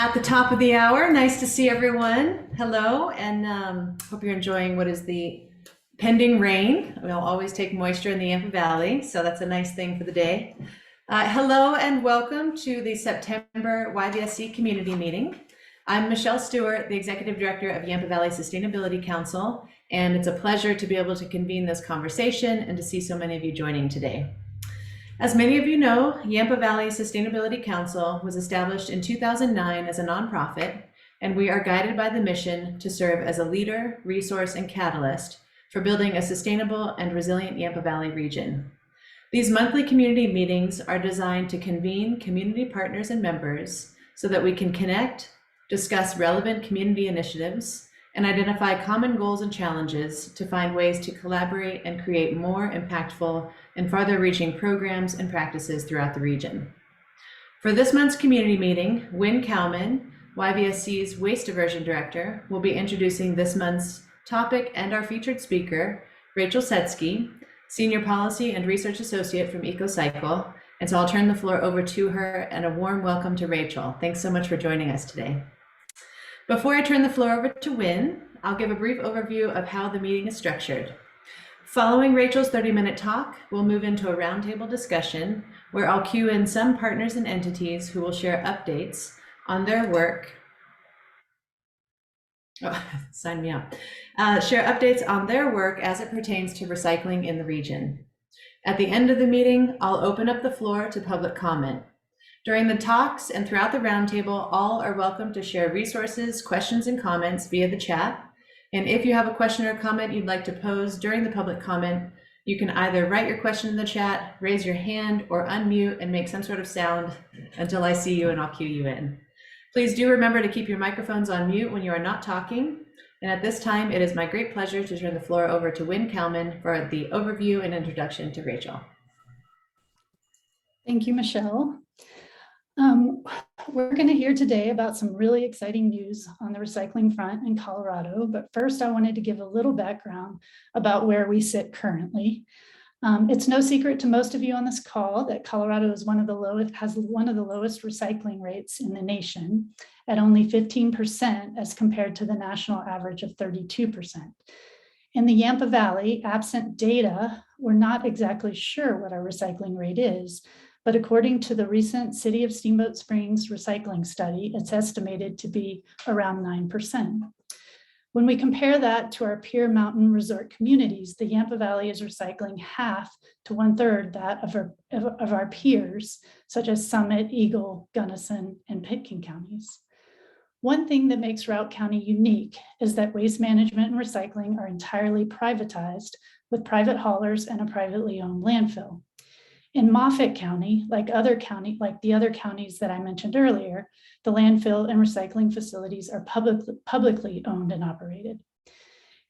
At the top of the hour, nice to see everyone. Hello, and hope you're enjoying what is the pending rain. We'll always take moisture in the Yampa Valley, so that's a nice thing for the day. Hello and welcome to the September YVSC community meeting. I'm Michelle Stewart, the Executive Director of Yampa Valley Sustainability Council, and it's a pleasure to be able to convene this conversation and to see so many of you joining today. As many of you know, Yampa Valley Sustainability Council was established in 2009 as a nonprofit, and we are guided by the mission to serve as a leader, resource, and catalyst for building a sustainable and resilient Yampa Valley region. These monthly community meetings are designed to convene community partners and members so that we can connect, discuss relevant community initiatives, and identify common goals and challenges to find ways to collaborate and create more impactful and farther-reaching programs and practices throughout the region. For this month's community meeting, Wynn Cowman, YVSC's Waste Diversion Director, will be introducing this month's topic and our featured speaker, Rachel Setsky, Senior Policy and Research Associate from EcoCycle. And so I'll turn the floor over to her, and a warm welcome to Rachel. Thanks so much for joining us today. Before I turn the floor over to Wynn, I'll give a brief overview of how the meeting is structured. Following Rachel's 30-minute talk, we'll move into a roundtable discussion where I'll cue in some partners and entities who will share updates on their work. Sign me up. Share updates on their work as it pertains to recycling in the region. At the end of the meeting, I'll open up the floor to public comment. During the talks and throughout the roundtable, all are welcome to share resources, questions, and comments via the chat. And if you have a question or comment you'd like to pose during the public comment, you can either write your question in the chat, raise your hand, or unmute and make some sort of sound until I see you and I'll cue you in. Please do remember to keep your microphones on mute when you are not talking. And at this time, it is my great pleasure to turn the floor over to Wynn Cowman for the overview and introduction to Rachel. Thank you, Michelle. We're going to hear today about some really exciting news on the recycling front in Colorado, but first I wanted to give a little background about where we sit currently. It's no secret to most of you on this call that Colorado is has one of the lowest recycling rates in the nation at only 15% as compared to the national average of 32%. In the Yampa Valley, absent data, we're not exactly sure what our recycling rate is, but according to the recent City of Steamboat Springs recycling study, it's estimated to be around 9%. When we compare that to our peer mountain resort communities, the Yampa Valley is recycling half to 1/3 that of our peers, such as Summit, Eagle, Gunnison, and Pitkin counties. One thing that makes Routt County unique is that waste management and recycling are entirely privatized with private haulers and a privately owned landfill. In Moffat County, like the other counties that I mentioned earlier, the landfill and recycling facilities are publicly owned and operated.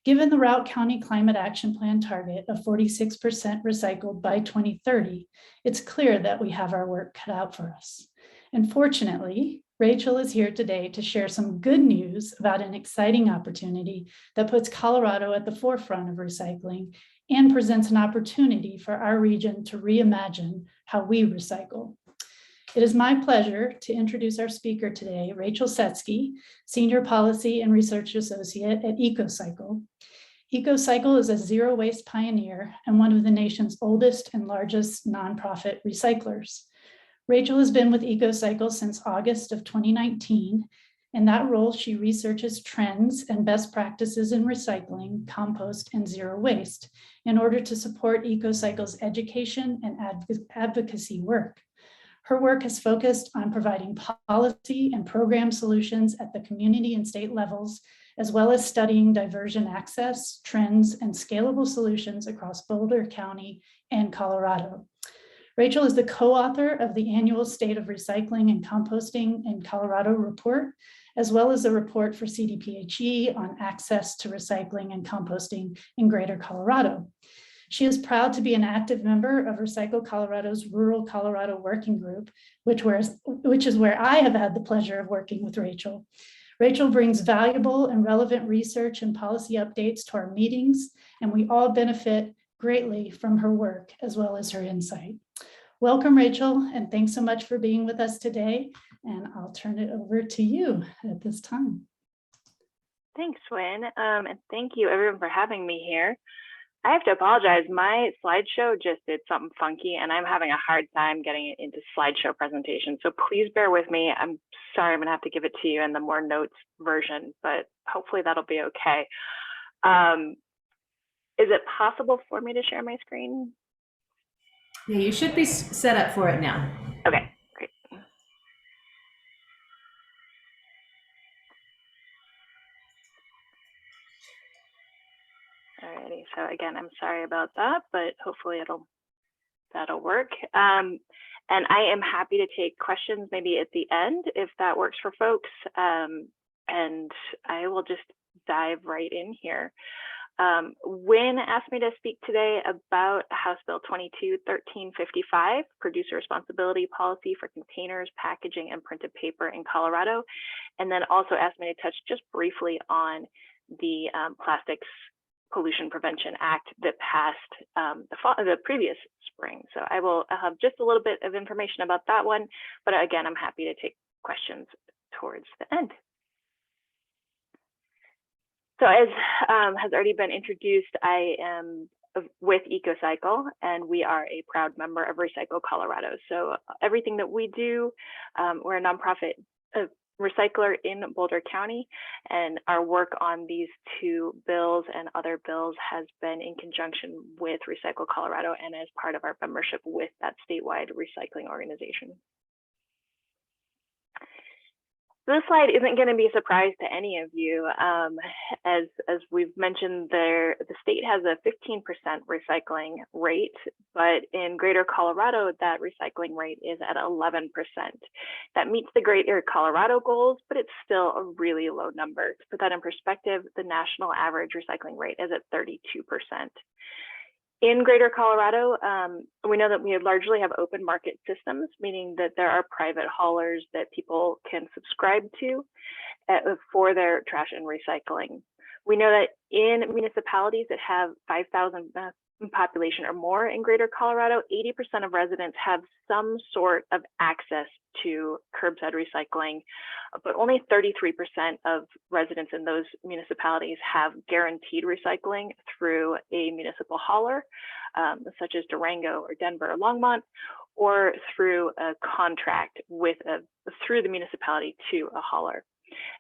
Given the Routt County Climate Action Plan target of 46% recycled by 2030, it's clear that we have our work cut out for us. And fortunately, Rachel is here today to share some good news about an exciting opportunity that puts Colorado at the forefront of recycling and presents an opportunity for our region to reimagine how we recycle. It is my pleasure to introduce our speaker today, Rachel Setsky, Senior Policy and Research Associate at EcoCycle. EcoCycle is a zero waste pioneer and one of the nation's oldest and largest nonprofit recyclers. Rachel has been with EcoCycle since August of 2019. In that role, she researches trends and best practices in recycling, compost, and zero waste in order to support EcoCycle's education and advocacy work. Her work has focused on providing policy and program solutions at the community and state levels, as well as studying diversion access, trends, and scalable solutions across Boulder County and Colorado. Rachel is the co-author of the annual State of Recycling and Composting in Colorado report, as well as a report for CDPHE on access to recycling and composting in Greater Colorado. She is proud to be an active member of Recycle Colorado's Rural Colorado Working Group, which is where I have had the pleasure of working with Rachel. Rachel brings valuable and relevant research and policy updates to our meetings, and we all benefit greatly from her work as well as her insight. Welcome, Rachel, and thanks so much for being with us today. And I'll turn it over to you at this time. Thanks, Wynn, and thank you everyone for having me here. I have to apologize, my slideshow just did something funky and I'm having a hard time getting it into slideshow presentation. So please bear with me. I'm sorry, I'm gonna have to give it to you in the more notes version, but hopefully that'll be okay. Is it possible for me to share my screen? Yeah, you should be set up for it now. Okay, great. Alrighty, so again, I'm sorry about that, but hopefully that'll work. And I am happy to take questions maybe at the end if that works for folks. And I will just dive right in here. Wynn asked me to speak today about House Bill 22-1355, Producer Responsibility Policy for Containers, Packaging, and Printed Paper in Colorado, and then also asked me to touch just briefly on the Plastics Pollution Prevention Act that passed the previous spring. So I will have just a little bit of information about that one, but again, I'm happy to take questions towards the end. So as has already been introduced, I am with EcoCycle, and we are a proud member of Recycle Colorado. So everything that we do, we're a nonprofit recycler in Boulder County, and our work on these two bills and other bills has been in conjunction with Recycle Colorado and as part of our membership with that statewide recycling organization. This slide isn't going to be a surprise to any of you. As we've mentioned, the state has a 15% recycling rate, but in Greater Colorado, that recycling rate is at 11%. That meets the Greater Colorado goals, but it's still a really low number. To put that in perspective, the national average recycling rate is at 32%. In Greater Colorado, we know that we largely have open market systems, meaning that there are private haulers that people can subscribe to for their trash and recycling. We know that in municipalities that have 5,000 population or more in Greater Colorado, 80% of residents have some sort of access to curbside recycling, but only 33% of residents in those municipalities have guaranteed recycling through a municipal hauler, such as Durango or Denver or Longmont, or through a contract with through the municipality to a hauler.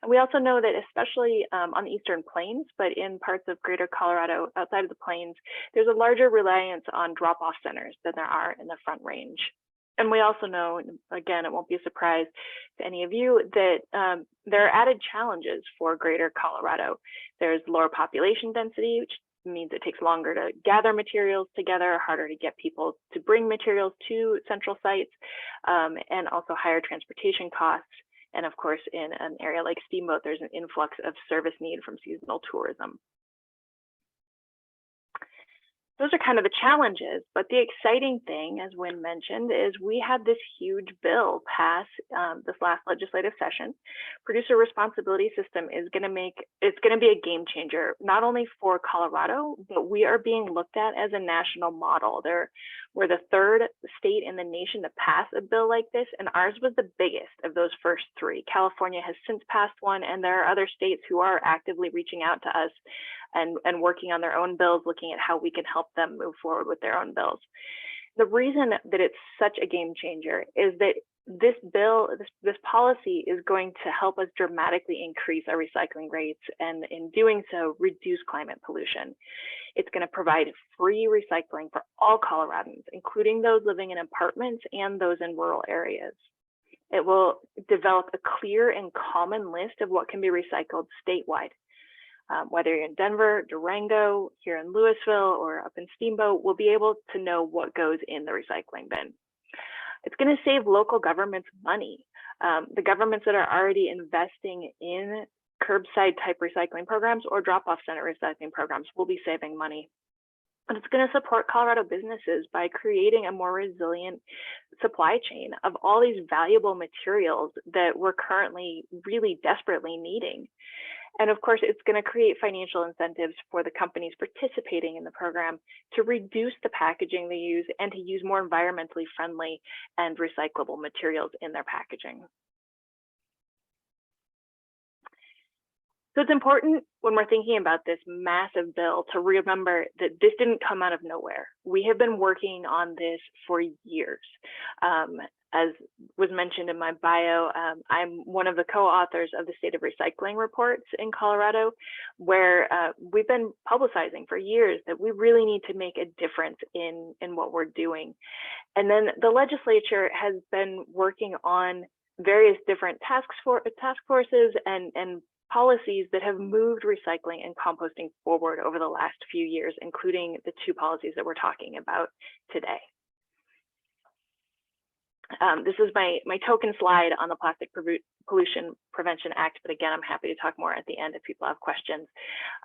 And we also know that especially on the Eastern Plains, but in parts of Greater Colorado outside of the plains, there's a larger reliance on drop-off centers than there are in the Front Range. And we also know, again, it won't be a surprise to any of you, that there are added challenges for Greater Colorado. There's lower population density, which means it takes longer to gather materials together, harder to get people to bring materials to central sites, and also higher transportation costs. And of course, in an area like Steamboat, there's an influx of service need from seasonal tourism. Those are kind of the challenges, but the exciting thing, as Wynn mentioned, is we had this huge bill pass this last legislative session. Producer responsibility system is going to be a game changer, not only for Colorado, but we are being looked at as a national model. We're the third state in the nation to pass a bill like this, and ours was the biggest of those first three. California has since passed one, and there are other states who are actively reaching out to us and working on their own bills, looking at how we can help them move forward with their own bills. The reason that it's such a game changer is that this bill, this policy is going to help us dramatically increase our recycling rates, and in doing so, reduce climate pollution. It's going to provide free recycling for all Coloradans, including those living in apartments and those in rural areas. It will develop a clear and common list of what can be recycled statewide. Whether you're in Denver, Durango, here in Louisville, or up in Steamboat, we'll be able to know what goes in the recycling bin. It's going to save local governments money. The governments that are already investing in curbside type recycling programs or drop-off center recycling programs will be saving money. And it's going to support Colorado businesses by creating a more resilient supply chain of all these valuable materials that we're currently really desperately needing. And of course, it's going to create financial incentives for the companies participating in the program to reduce the packaging they use and to use more environmentally friendly and recyclable materials in their packaging. So it's important when we're thinking about this massive bill to remember that this didn't come out of nowhere. We have been working on this for years. As was mentioned in my bio, I'm one of the co-authors of the State of Recycling reports in Colorado, where we've been publicizing for years that we really need to make a difference in what we're doing. And then the legislature has been working on various different task forces and policies that have moved recycling and composting forward over the last few years, including the two policies that we're talking about today. This is my token slide on the Plastic Pollution Prevention Act, but again, I'm happy to talk more at the end if people have questions.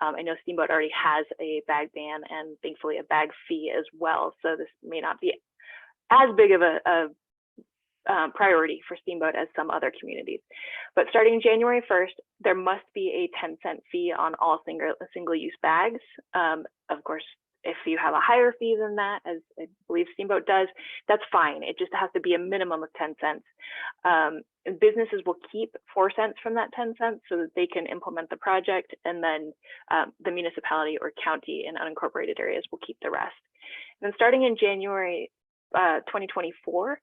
I know Steamboat already has a bag ban and thankfully a bag fee as well, so this may not be as big of a priority for Steamboat as some other communities. But starting January 1st, there must be a 10-cent fee on all single-use bags. Of course, if you have a higher fee than that, as I believe Steamboat does, that's fine. It just has to be a minimum of 10 cents. Businesses will keep 4 cents from that 10 cents so that they can implement the project, and then the municipality or county in unincorporated areas will keep the rest. And then starting in January 2024,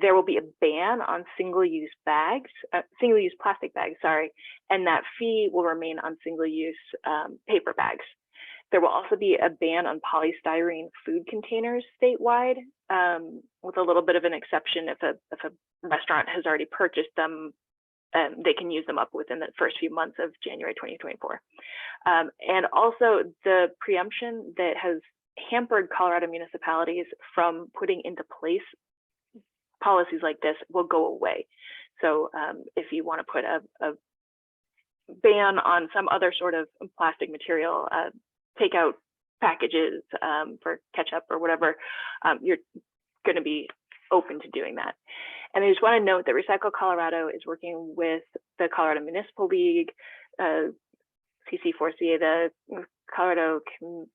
there will be a ban on single-use bags, single-use plastic bags, sorry, and that fee will remain on single-use paper bags. There will also be a ban on polystyrene food containers statewide, with a little bit of an exception if a restaurant has already purchased them, they can use them up within the first few months of January 2024. And also the preemption that has hampered Colorado municipalities from putting into place policies like this will go away. So if you want to put a ban on some other sort of plastic material, takeout packages for ketchup or whatever, you're going to be open to doing that. And I just want to note that Recycle Colorado is working with the Colorado Municipal League, CC4CA, the Colorado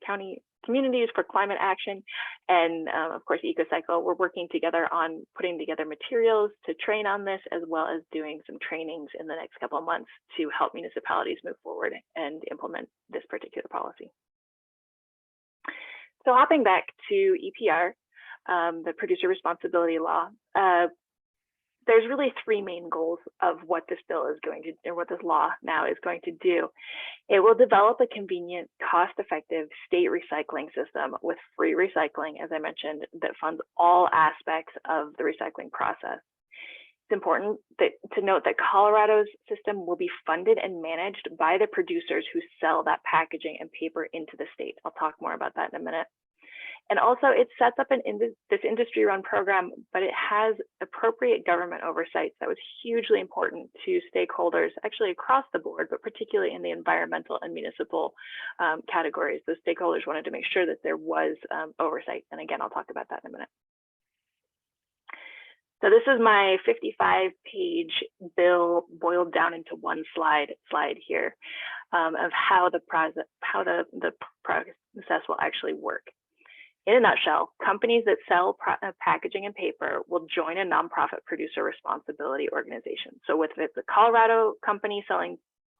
County Communities for Climate Action, and of course EcoCycle. We're working together on putting together materials to train on this, as well as doing some trainings in the next couple of months to help municipalities move forward and implement this particular policy. So hopping back to EPR, the Producer Responsibility Law, there's really three main goals of what this bill is going to, or what this law now is going to do. It will develop a convenient, cost-effective state recycling system with free recycling, as I mentioned, that funds all aspects of the recycling process. It's important to note that Colorado's system will be funded and managed by the producers who sell that packaging and paper into the state. I'll talk more about that in a minute. And also it sets up this industry-run program, but it has appropriate government oversight that was hugely important to stakeholders, actually across the board, but particularly in the environmental and municipal categories. Those stakeholders wanted to make sure that there was oversight. And again, I'll talk about that in a minute. So this is my 55-page bill boiled down into one slide here of how the process will actually work. In a nutshell, companies that sell packaging and paper will join a nonprofit producer responsibility organization. So if it's a Colorado company selling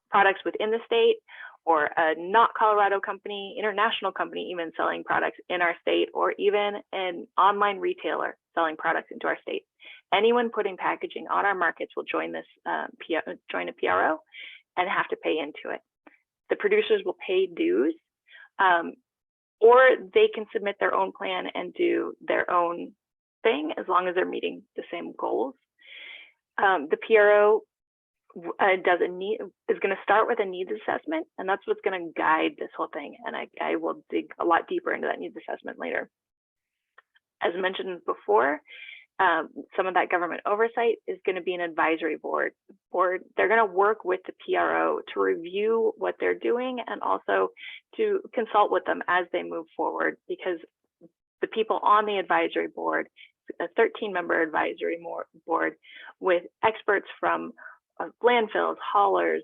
products within the state, or a not Colorado company, international company even selling products in our state, or even an online retailer selling products into our state, anyone putting packaging on our markets will join this join a PRO and have to pay into it. The producers will pay dues, or they can submit their own plan and do their own thing as long as they're meeting the same goals. The PRO is going to start with a needs assessment, and that's what's going to guide this whole thing. And I will dig a lot deeper into that needs assessment later. As mentioned before, some of that government oversight is going to be an advisory board. They're going to work with the PRO to review what they're doing and also to consult with them as they move forward, because the people on the advisory board, a 13-member advisory board with experts from landfills, haulers,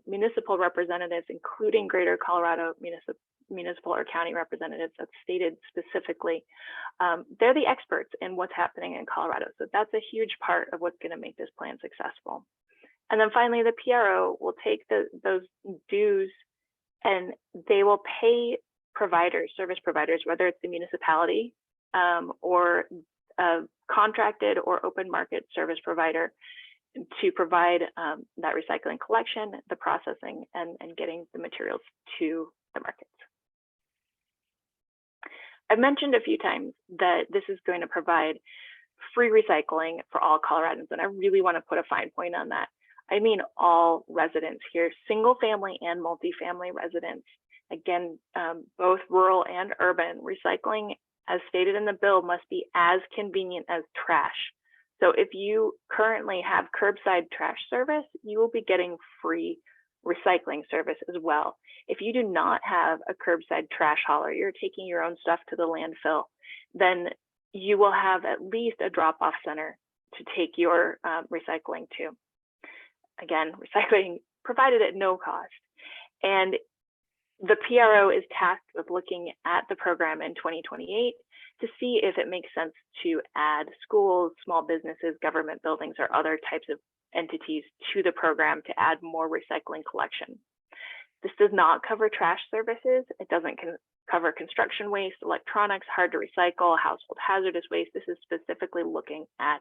municipal representatives, including Greater Colorado municipal or county representatives, that's stated specifically. They're the experts in what's happening in Colorado. So that's a huge part of what's going to make this plan successful. And then finally, the PRO will take those dues and they will pay providers, service providers, whether it's the municipality or a contracted or open market service provider, to provide that recycling collection, the processing, and getting the materials to the markets. I've mentioned a few times that this is going to provide free recycling for all Coloradans, and I really want to put a fine point on that. I mean all residents here, single family and multifamily residents. Again, both rural and urban. Recycling, as stated in the bill, must be as convenient as trash. So if you currently have curbside trash service, you will be getting free recycling service as well. If you do not have a curbside trash hauler, you're taking your own stuff to the landfill, then you will have at least a drop-off center to take your recycling to. Again, recycling provided at no cost. And the PRO is tasked with looking at the program in 2028 to see if it makes sense to add schools, small businesses, government buildings, or other types of entities to the program to add more recycling collection. This does not cover trash services. It doesn't cover construction waste, electronics, hard to recycle, household hazardous waste. This is specifically looking at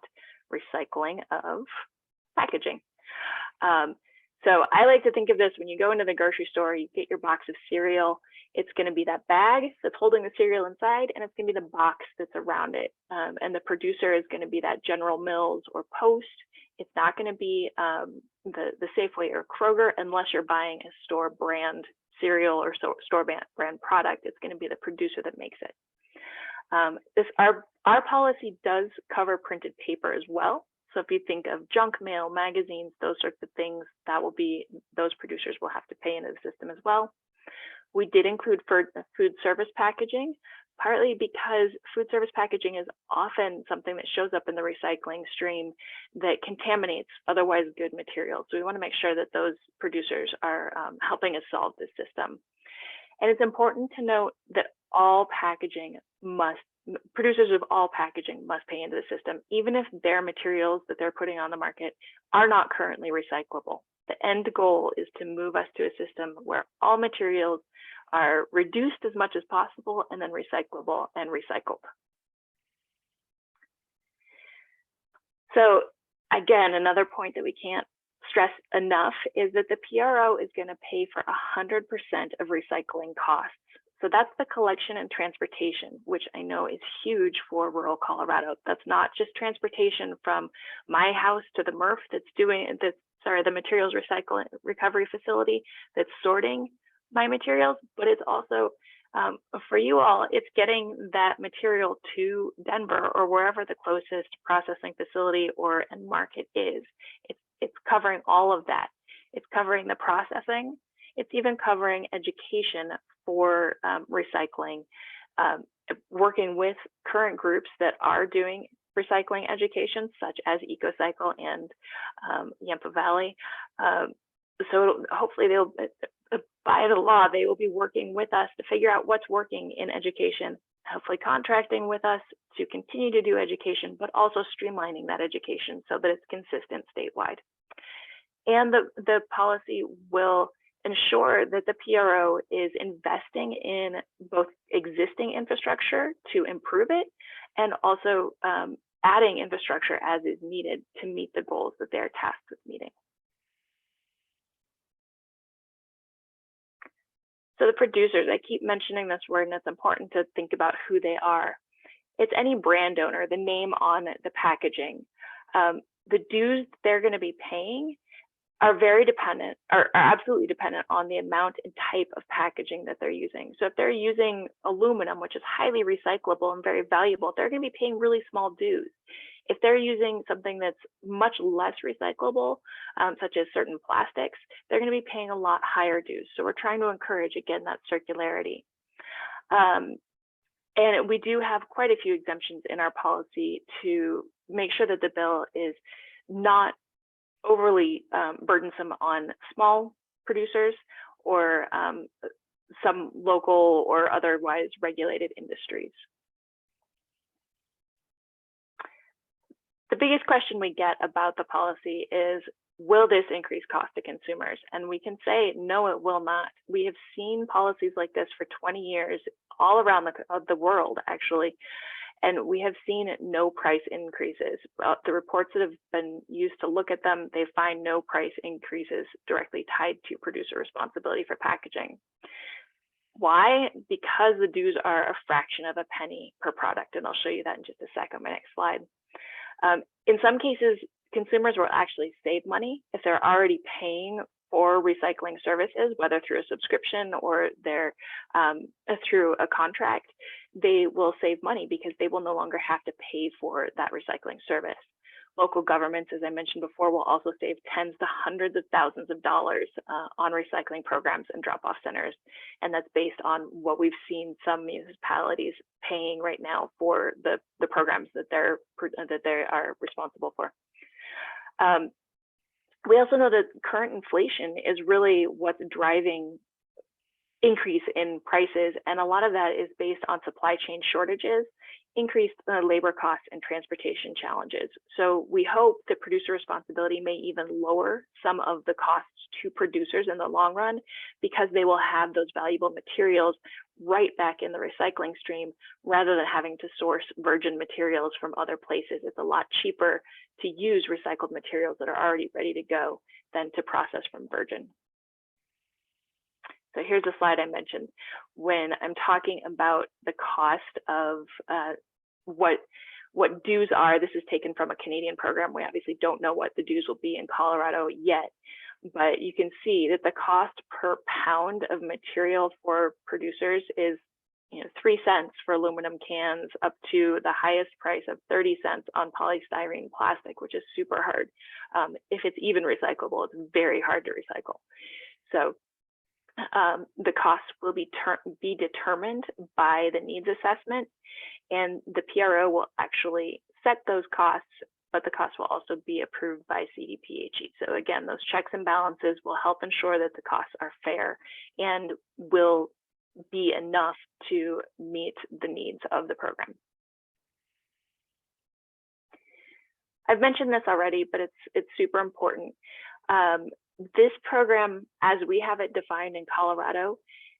recycling of packaging. So I like to think of this when you go into the grocery store, you get your box of cereal. It's going to be that bag that's holding the cereal inside, and it's going to be the box that's around it. And the producer is going to be that General Mills or Post. It's not going to be the Safeway or Kroger unless you're buying a store brand cereal or store brand product. It's going to be the producer that makes it. Our policy does cover printed paper as well. So if you think of junk mail, magazines, those sorts of things, that will be, those producers will have to pay into the system as well. We did include food service packaging, partly because food service packaging is often something that shows up in the recycling stream that contaminates otherwise good materials. So we want to make sure that those producers are helping us solve this system. And it's important to note that producers of all packaging must pay into the system, even if their materials that they're putting on the market are not currently recyclable. The end goal is to move us to a system where all materials are reduced as much as possible and then recyclable and recycled. So again, another point that we can't stress enough is that the PRO is going to pay for 100% of recycling costs. So that's the collection and transportation, which I know is huge for rural Colorado. That's not just transportation from my house to the MRF the materials recovery facility that's sorting my materials, but it's also for you all, it's getting that material to Denver or wherever the closest processing facility or end market is. It's covering all of that. It's covering the processing. It's even covering education for recycling, working with current groups that are doing recycling education, such as EcoCycle and Yampa Valley. So hopefully they'll, by the law, they will be working with us to figure out what's working in education, hopefully contracting with us to continue to do education, but also streamlining that education so that it's consistent statewide. And the policy will ensure that the PRO is investing in both existing infrastructure to improve it and also adding infrastructure as is needed to meet the goals that they're tasked with meeting. So the producers, I keep mentioning this word, and it's important to think about who they are. It's any brand owner, the name on the packaging. The dues they're going to be paying are absolutely dependent on the amount and type of packaging that they're using. So if they're using aluminum, which is highly recyclable and very valuable, they're going to be paying really small dues. If they're using something that's much less recyclable, such as certain plastics, they're going to be paying a lot higher dues. So we're trying to encourage, again, that circularity. And we do have quite a few exemptions in our policy to make sure that the bill is not overly burdensome on small producers or some local or otherwise regulated industries. The biggest question we get about the policy is, will this increase cost to consumers? And we can say, no, it will not. We have seen policies like this for 20 years all around the world, actually, and we have seen no price increases. The reports that have been used to look at them, they find no price increases directly tied to producer responsibility for packaging. Why? Because the dues are a fraction of a penny per product, and I'll show you that in just a second, my next slide. In some cases, consumers will actually save money if they're already paying for recycling services, whether through a subscription or they're through a contract. They will save money because they will no longer have to pay for that recycling service. Local governments, as I mentioned before, will also save tens to hundreds of thousands of dollars on recycling programs and drop-off centers. And that's based on what we've seen some municipalities paying right now for the programs that they are responsible for. We also know that current inflation is really what's driving increase in prices, and a lot of that is based on supply chain shortages, increased labor costs, and transportation challenges. So we hope that producer responsibility may even lower some of the costs to producers in the long run, because they will have those valuable materials right back in the recycling stream rather than having to source virgin materials from other places. It's a lot cheaper to use recycled materials that are already ready to go than to process from virgin. So here's a slide I mentioned when I'm talking about the cost of what dues are. This is taken from a Canadian program. We obviously don't know what the dues will be in Colorado yet, but you can see that the cost per pound of material for producers is 3 cents for aluminum cans, up to the highest price of 30 cents on polystyrene plastic, which is super hard. If it's even recyclable, it's very hard to recycle. So the cost will be determined by the needs assessment, and the PRO will actually set those costs, but the costs will also be approved by CDPHE. So again, those checks and balances will help ensure that the costs are fair and will be enough to meet the needs of the program. I've mentioned this already, but it's super important. This program, as we have it defined in Colorado,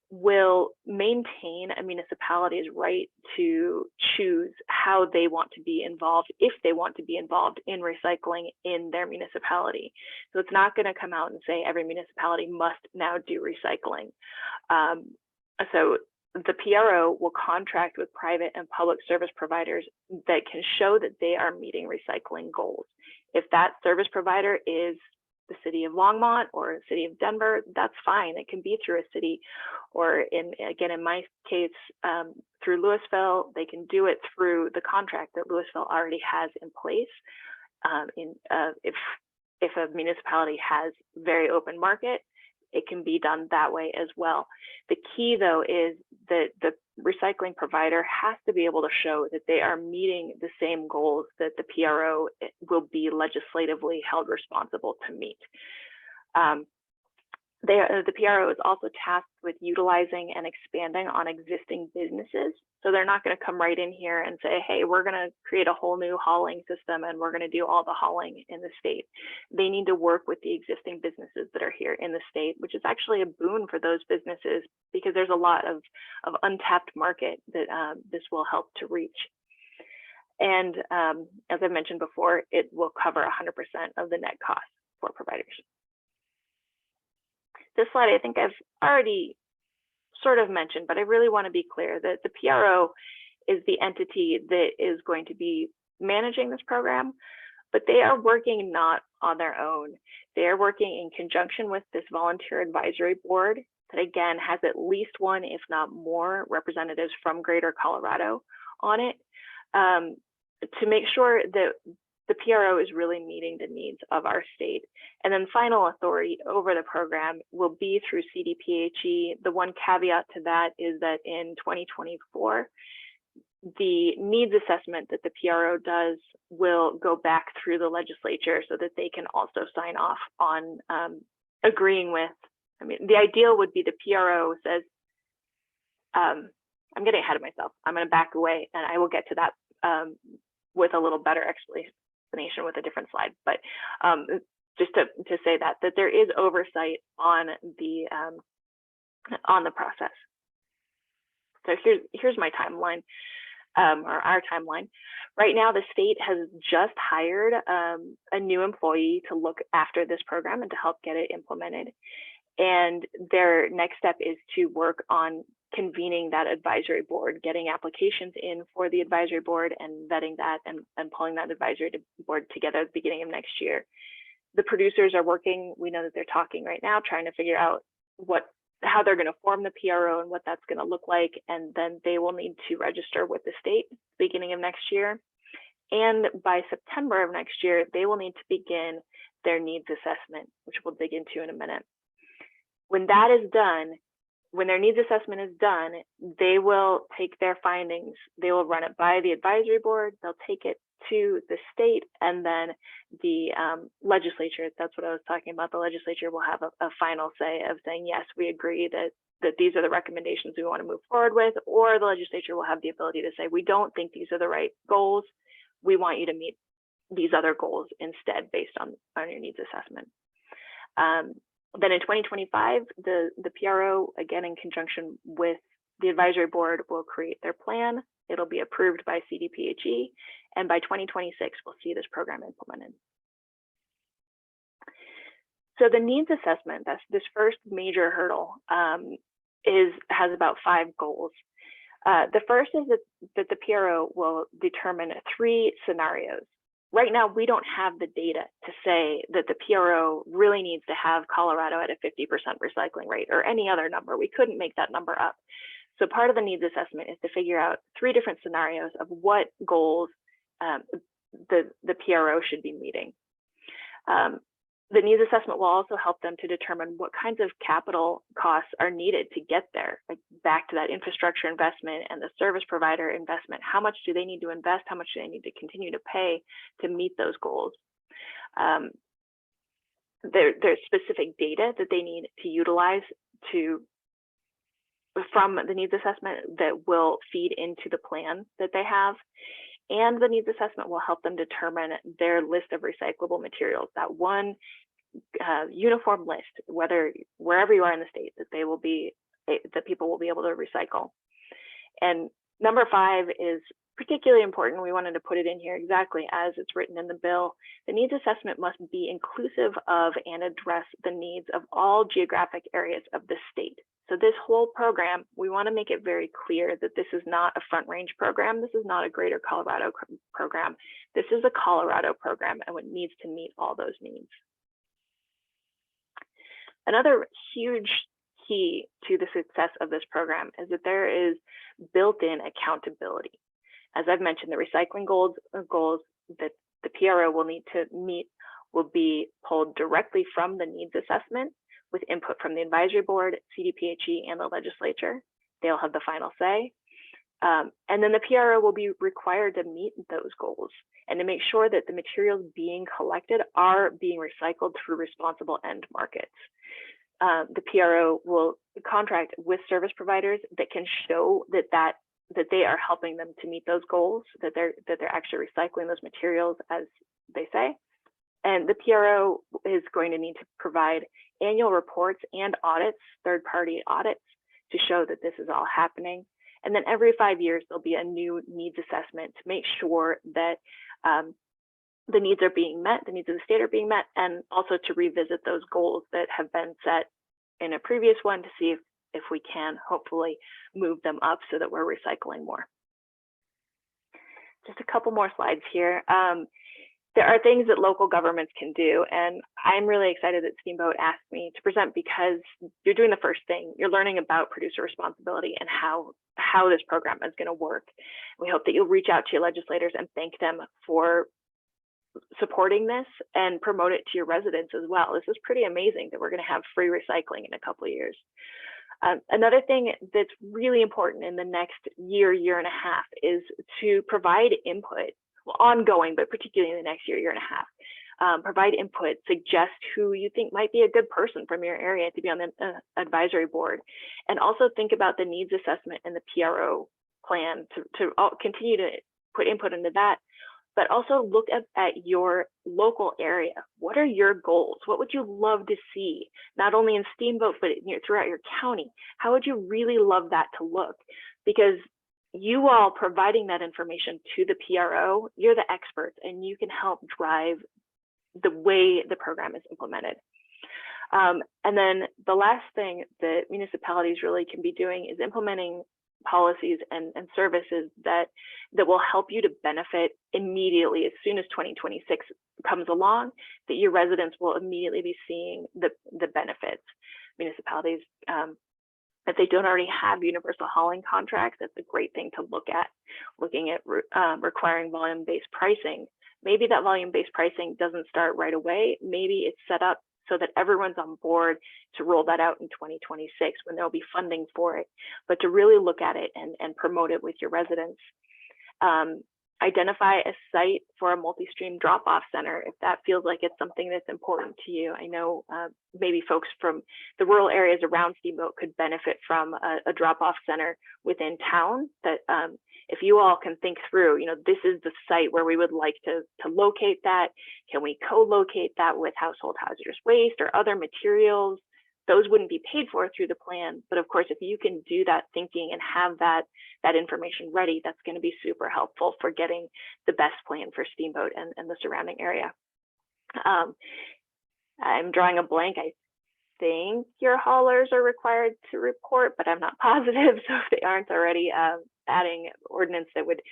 will maintain a municipality's right to choose how they want to be involved, if they want to be involved in recycling in their municipality. So it's not going to come out and say every municipality must now do recycling. So the PRO will contract with private and public service providers that can show that they are meeting recycling goals. If that service provider is the city of Longmont or the city of Denver, that's fine. It can be through a city, or in my case, through Louisville. They can do it through the contract that Louisville already has in place. If a municipality has very open market, it can be done that way as well. The key, though, is that the recycling provider has to be able to show that they are meeting the same goals that the PRO will be legislatively held responsible to meet. The PRO is also tasked with utilizing and expanding on existing businesses. So they're not going to come right in here and say, hey, we're going to create a whole new hauling system and we're going to do all the hauling in the state. They need to work with the existing businesses that are here in the state, which is actually a boon for those businesses because there's a lot of untapped market that this will help to reach. And as I mentioned before, it will cover 100% of the net cost for providers. This slide, I think I've already sort of mentioned, but I really want to be clear that the PRO is the entity that is going to be managing this program, but they are working not on their own. They are working in conjunction with this volunteer advisory board that, again, has at least one, if not more, representatives from Greater Colorado on it to make sure that the PRO is really meeting the needs of our state. And then final authority over the program will be through CDPHE. The one caveat to that is that in 2024, the needs assessment that the PRO does will go back through the legislature so that they can also sign off on agreeing with, I mean, the ideal would be the PRO says, I'm getting ahead of myself. I'm going to back away and I will get to that with a little better explanation with a different slide. But just to say that there is oversight on the process. So here's my timeline, or our timeline. Right now, the state has just hired a new employee to look after this program and to help get it implemented. And their next step is to work on convening that advisory board, getting applications in for the advisory board and vetting that and pulling that advisory board together at the beginning of next year. The producers are working, we know that they're talking right now, trying to figure out how they're going to form the PRO and what that's going to look like. And then they will need to register with the state beginning of next year. And by September of next year, they will need to begin their needs assessment, which we'll dig into in a minute. When that is done, when their needs assessment is done, they will take their findings, they will run it by the advisory board, they'll take it to the state, and then the legislature, that's what I was talking about, the legislature will have a final say of saying, yes, we agree that these are the recommendations we want to move forward with, or the legislature will have the ability to say, we don't think these are the right goals, we want you to meet these other goals instead based on your needs assessment. Then in 2025, the PRO, again, in conjunction with the advisory board, will create their plan. It'll be approved by CDPHE. And by 2026, we'll see this program implemented. So the needs assessment, that's this first major hurdle, has about 5 goals. The first is that the PRO will determine 3 scenarios. Right now, we don't have the data to say that the PRO really needs to have Colorado at a 50% recycling rate or any other number. We couldn't make that number up. So part of the needs assessment is to figure out 3 different scenarios of what goals the PRO should be meeting. The needs assessment will also help them to determine what kinds of capital costs are needed to get there, like back to that infrastructure investment and the service provider investment. How much do they need to invest? How much do they need to continue to pay to meet those goals? There's specific data that they need to utilize from the needs assessment that will feed into the plan that they have. And the needs assessment will help them determine their list of recyclable materials, that one uniform list, wherever you are in the state, that people will be able to recycle. And number 5 is particularly important. We wanted to put it in here exactly as it's written in the bill. The needs assessment must be inclusive of and address the needs of all geographic areas of the state. So this whole program, we want to make it very clear that this is not a Front Range program. This is not a Greater Colorado program. This is a Colorado program, and it needs to meet all those needs. Another huge key to the success of this program is that there is built-in accountability. As I've mentioned, the recycling goals that the PRO will need to meet will be pulled directly from the needs assessment with input from the advisory board, CDPHE, and the legislature. They'll have the final say. And then the PRO will be required to meet those goals and to make sure that the materials being collected are being recycled through responsible end markets. The PRO will contract with service providers that can show that they are helping them to meet those goals, that they're actually recycling those materials as they say. And the PRO is going to need to provide annual reports and audits, third-party audits, to show that this is all happening. And then every 5 years, there'll be a new needs assessment to make sure that the needs are being met, the needs of the state are being met, and also to revisit those goals that have been set in a previous one to see if we can hopefully move them up so that we're recycling more. Just a couple more slides here. There are things that local governments can do, and I'm really excited that Steamboat asked me to present because you're doing the first thing. You're learning about producer responsibility and how this program is going to work. We hope that you'll reach out to your legislators and thank them for supporting this and promote it to your residents as well. This is pretty amazing that we're going to have free recycling in a couple of years. Another thing that's really important in the next year and a half is to provide input, well, ongoing, but particularly in the next year and a half. Provide input, suggest who you think might be a good person from your area to be on the advisory board, and also think about the needs assessment and the PRO plan to continue to put input into that, but also look at your local area. What are your goals? What would you love to see, not only in Steamboat, but throughout your county? How would you really love that to look? Because you all providing that information to the PRO, you're the experts, and you can help drive the way the program is implemented. And then the last thing that municipalities really can be doing is implementing policies and services that will help you to benefit immediately as soon as 2026 comes along, that your residents will immediately be seeing the benefits. Municipalities, if they don't already have universal hauling contracts, that's a great thing to look at. Looking at requiring volume-based pricing. Maybe that volume-based pricing doesn't start right away. Maybe it's set up so that everyone's on board to roll that out in 2026 when there'll be funding for it, but to really look at it and promote it with your residents. Identify a site for a multi-stream drop-off center if that feels like it's something that's important to you. I know maybe folks from the rural areas around Steamboat could benefit from a drop-off center within town. That if you all can think through, this is the site where we would like to locate that. Can we co-locate that with household hazardous waste or other materials? Those wouldn't be paid for through the plan, but of course, if you can do that thinking and have that information ready, that's going to be super helpful for getting the best plan for Steamboat and the surrounding area. I'm drawing a blank. I think your haulers are required to report, but I'm not positive. So if they aren't already, adding ordinance that would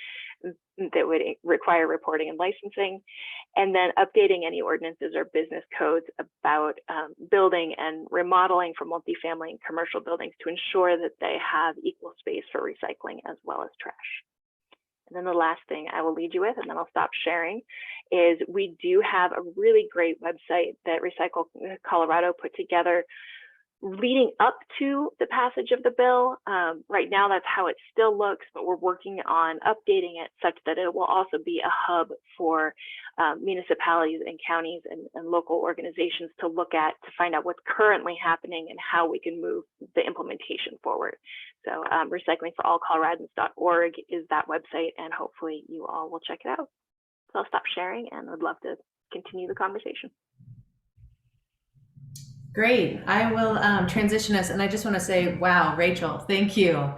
require reporting and licensing, and then updating any ordinances or business codes about building and remodeling for multifamily and commercial buildings to ensure that they have equal space for recycling as well as trash. And then the last thing I will lead you with, and then I'll stop sharing, is we do have a really great website that Recycle Colorado put together leading up to the passage of the bill. Right now, that's how it still looks, but we're working on updating it such that it will also be a hub for municipalities and counties and local organizations to look at, to find out what's currently happening and how we can move the implementation forward. So recyclingforallcoloradans.org is that website, and hopefully you all will check it out. So I'll stop sharing and would love to continue the conversation. Great. I will transition us, and I just want to say, wow, Rachel, thank you.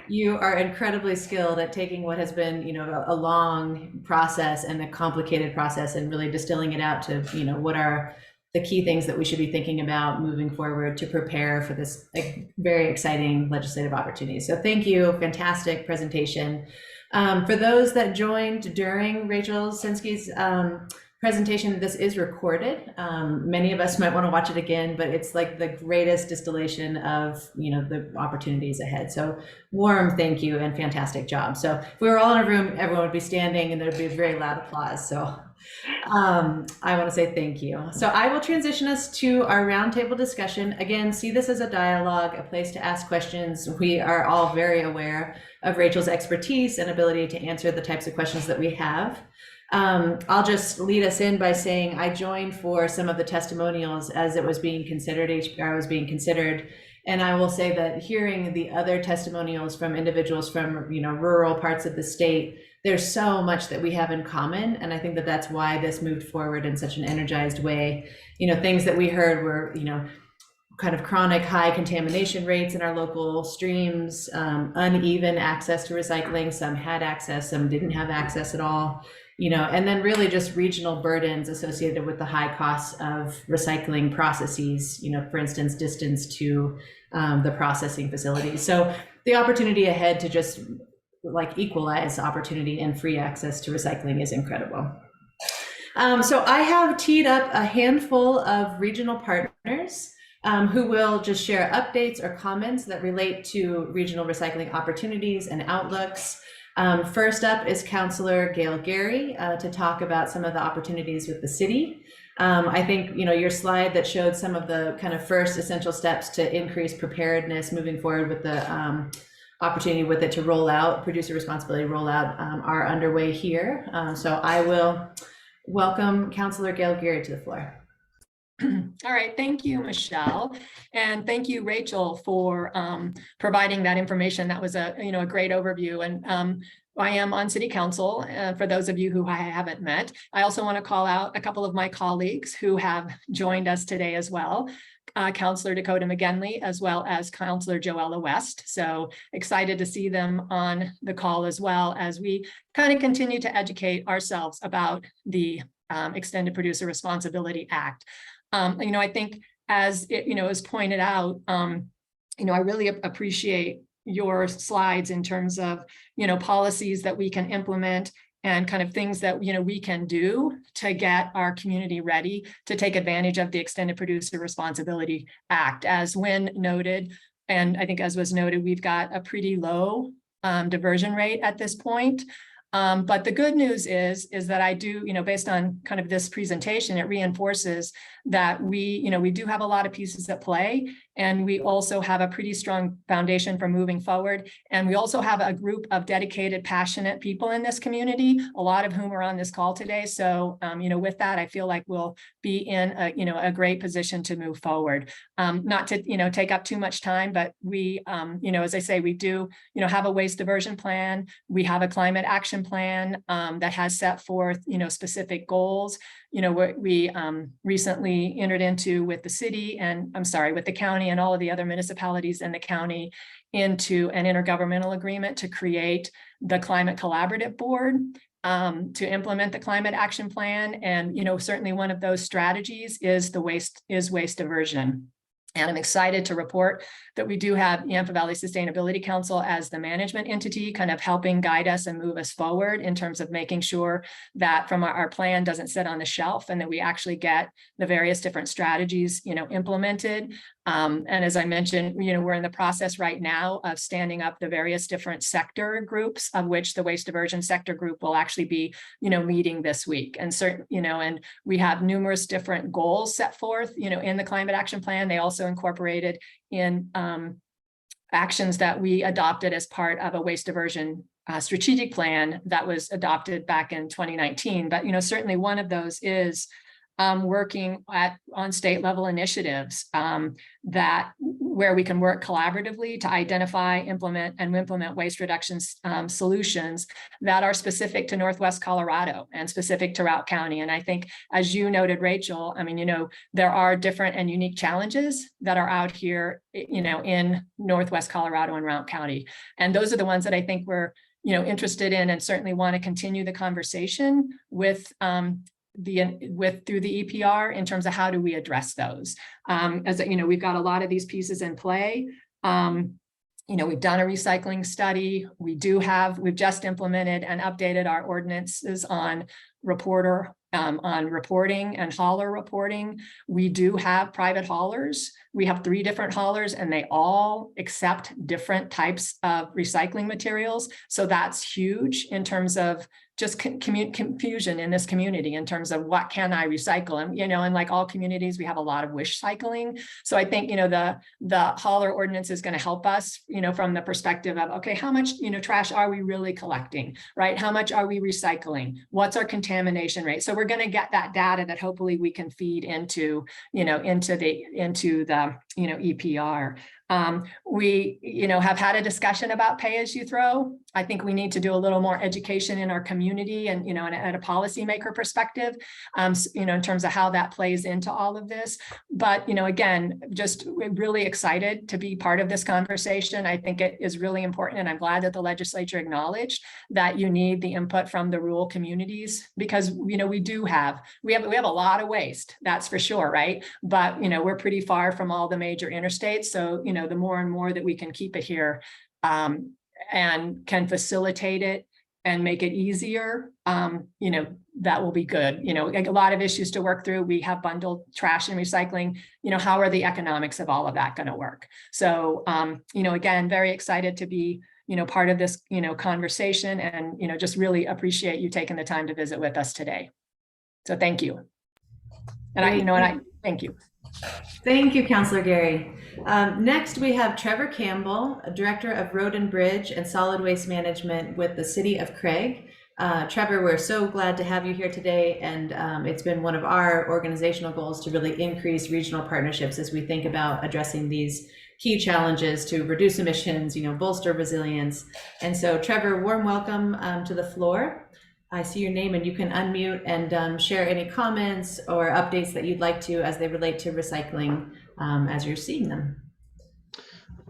You are incredibly skilled at taking what has been, a long process and a complicated process and really distilling it out to, what are the key things that we should be thinking about moving forward to prepare for this very exciting legislative opportunity. So thank you. Fantastic presentation. For those that joined during Rachel Sinski's presentation, this is recorded. Many of us might want to watch it again, but it's like the greatest distillation of the opportunities ahead. So warm thank you and fantastic job. So if we were all in a room, everyone would be standing and there'd be a very loud applause. So I want to say thank you. So I will transition us to our roundtable discussion. Again, see this as a dialogue, a place to ask questions. We are all very aware of Rachel's expertise and ability to answer the types of questions that we have. I'll just lead us in by saying I joined for some of the testimonials as it was being considered, HPR was being considered. And I will say that hearing the other testimonials from individuals from rural parts of the state, there's so much that we have in common. And I think that that's why this moved forward in such an energized way. Things that we heard were, kind of chronic high contamination rates in our local streams, uneven access to recycling. Some had access, some didn't have access at all. And then really just regional burdens associated with the high costs of recycling processes, for instance, distance to the processing facilities. So the opportunity ahead to just equalize opportunity and free access to recycling is incredible. So I have teed up a handful of regional partners who will just share updates or comments that relate to regional recycling opportunities and outlooks. First up is Councilor Gail Gary to talk about some of the opportunities with the city. I think your slide that showed some of the kind of first essential steps to increase preparedness moving forward with the opportunity with it to roll out, producer responsibility rollout are underway here. So I will welcome Councilor Gail Gary to the floor. All right, thank you, Michelle, and thank you, Rachel, for providing that information. That was a great overview. And I am on city council, for those of you who I haven't met. I also want to call out a couple of my colleagues who have joined us today as well. Councillor Dakota McGinley, as well as Councillor Joella West. So excited to see them on the call, as well as we kind of continue to educate ourselves about the Extended Producer Responsibility Act. I think as it, is pointed out, I really appreciate your slides in terms of, policies that we can implement and kind of things that, we can do to get our community ready to take advantage of the Extended Producer Responsibility Act. As Wynn noted, and I think as was noted, we've got a pretty low diversion rate at this point. But the good news is that I do, based on kind of this presentation, it reinforces that we do have a lot of pieces at play, and we also have a pretty strong foundation for moving forward. And we also have a group of dedicated, passionate people in this community, a lot of whom are on this call today. So, with that, I feel like we'll be in a great position to move forward. Not to, take up too much time, but we, as I say, we do, have a waste diversion plan. We have a climate action plan that has set forth, specific goals. We recently entered into with the city and with the county and all of the other municipalities in the county into an intergovernmental agreement to create the Climate Collaborative Board to implement the climate action plan. And, certainly one of those strategies is waste diversion. And I'm excited to report that we do have Yampa Valley Sustainability Council as the management entity, kind of helping guide us and move us forward in terms of making sure that from our plan doesn't sit on the shelf and that we actually get the various different strategies, implemented. And as I mentioned, we're in the process right now of standing up the various different sector groups, of which the waste diversion sector group will actually be, meeting this week. And and we have numerous different goals set forth, in the climate action plan. They also incorporated in actions that we adopted as part of a waste diversion strategic plan that was adopted back in 2019. But, certainly one of those is working on state level initiatives where we can work collaboratively to identify, implement waste reduction solutions that are specific to Northwest Colorado and specific to Routt County. And I think, as you noted, Rachel, there are different and unique challenges that are out here, in Northwest Colorado and Routt County. And those are the ones that I think we're, interested in and certainly want to continue the conversation with through the EPR in terms of how do we address those. As we've got a lot of these pieces in play. We've done a recycling study. We've just implemented and updated our ordinances on reporting and hauler reporting. We do have private haulers. We have 3 different haulers and they all accept different types of recycling materials. So that's huge in terms of just confusion in this community in terms of what can I recycle. And, and like all communities, we have a lot of wish cycling. So I think, the hauler ordinance is going to help us, from the perspective of, okay, how much, trash are we really collecting, right? How much are we recycling? What's our contamination rate? So we're going to get that data that hopefully we can feed into the EPR. We, have had a discussion about pay as you throw. I think we need to do a little more education in our community and, at a policymaker perspective, in terms of how that plays into all of this. But, again, just really excited to be part of this conversation. I think it is really important. And I'm glad that the legislature acknowledged that you need the input from the rural communities because, we have a lot of waste, that's for sure. Right. But, we're pretty far from all the major interstates. So, the more and more that we can keep it here and can facilitate it and make it easier, that will be good. A lot of issues to work through. We have bundled trash and recycling. How are the economics of all of that going to work? So, again, very excited to be, part of this, conversation and, just really appreciate you taking the time to visit with us today. So thank you. And I thank you. Thank you, Councillor Gary. Next, we have Trevor Campbell, Director of Road and Bridge and Solid Waste Management with the City of Craig. Trevor, we're so glad to have you here today, and it's been one of our organizational goals to really increase regional partnerships as we think about addressing these key challenges to reduce emissions, bolster resilience. And so, Trevor, warm welcome to the floor. I see your name, and you can unmute and share any comments or updates that you'd like to as they relate to recycling as you're seeing them.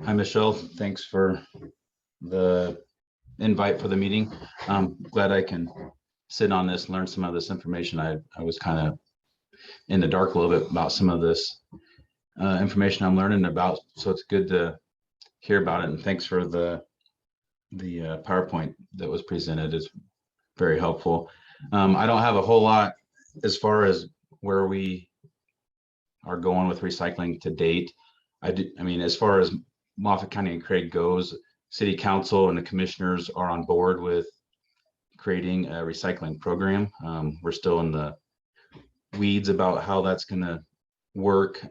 Hi, Michelle. Thanks for the invite for the meeting. I'm glad I can sit on this, learn some of this information. I was kind of in the dark a little bit about some of this information I'm learning about, so it's good to hear about it. And thanks for the PowerPoint that was presented. It's very helpful. I don't have a whole lot as far as where we are going with recycling to date. I mean, as far as Moffat County and Craig goes, City Council and the commissioners are on board with creating a recycling program. We're still in the weeds about how that's going to work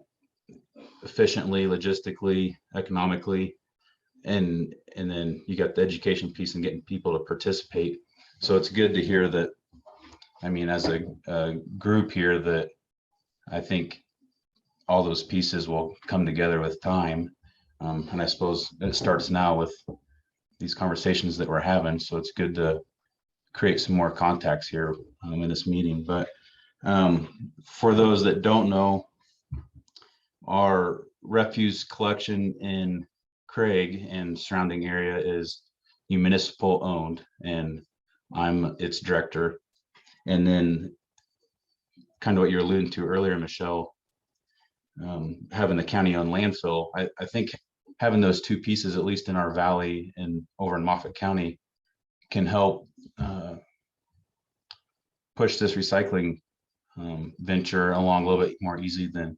efficiently, logistically, economically, and then you got the education piece and getting people to participate. So it's good to hear that. I mean, as a group here, that I think all those pieces will come together with time. And I suppose it starts now with these conversations that we're having. So it's good to create some more contacts here in this meeting. But for those that don't know, our refuse collection in Craig and surrounding area is municipal owned, and I'm its director. And then kind of what you're alluding to earlier, Michelle, having the county owned landfill, I think having those two pieces, at least in our valley and over in Moffat County, can help push this recycling venture along a little bit more easy than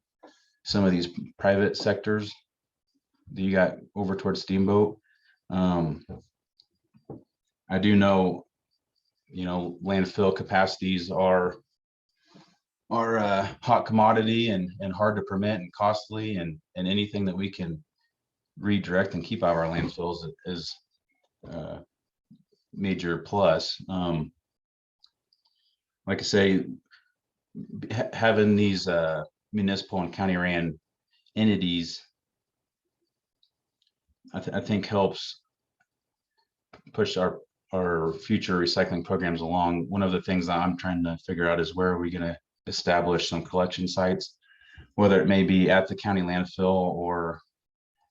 some of these private sectors that you got over towards Steamboat. I do know, landfill capacities are a hot commodity and hard to permit and costly, and anything that we can redirect and keep out of our landfills is a major plus. Like I say, having these municipal and county ran entities, I think helps push our future recycling programs along. One of the things that I'm trying to figure out is where are we going to establish some collection sites, whether it may be at the county landfill or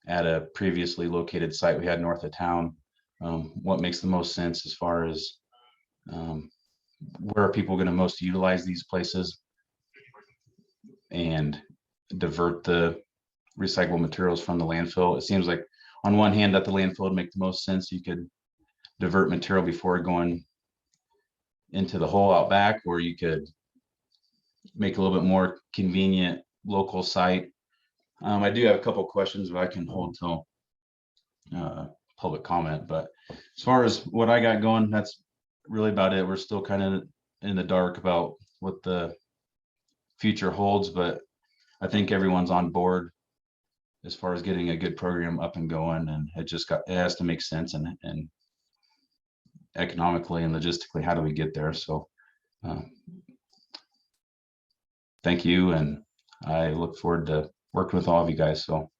at a previously located site we had north of town. What makes the most sense as far as where are people going to most utilize these places and divert the recyclable materials from the landfill. It seems like on one hand that the landfill would make the most sense. You could divert material before going into the hole out back, or you could make a little bit more convenient local site. I do have a couple of questions, but I can hold till public comment. But as far as what I got going, that's really about it. We're still kind of in the dark about what the future holds, but I think everyone's on board as far as getting a good program up and going, and it has to make sense and economically and logistically, how do we get there? So thank you, and I look forward to working with all of you guys. So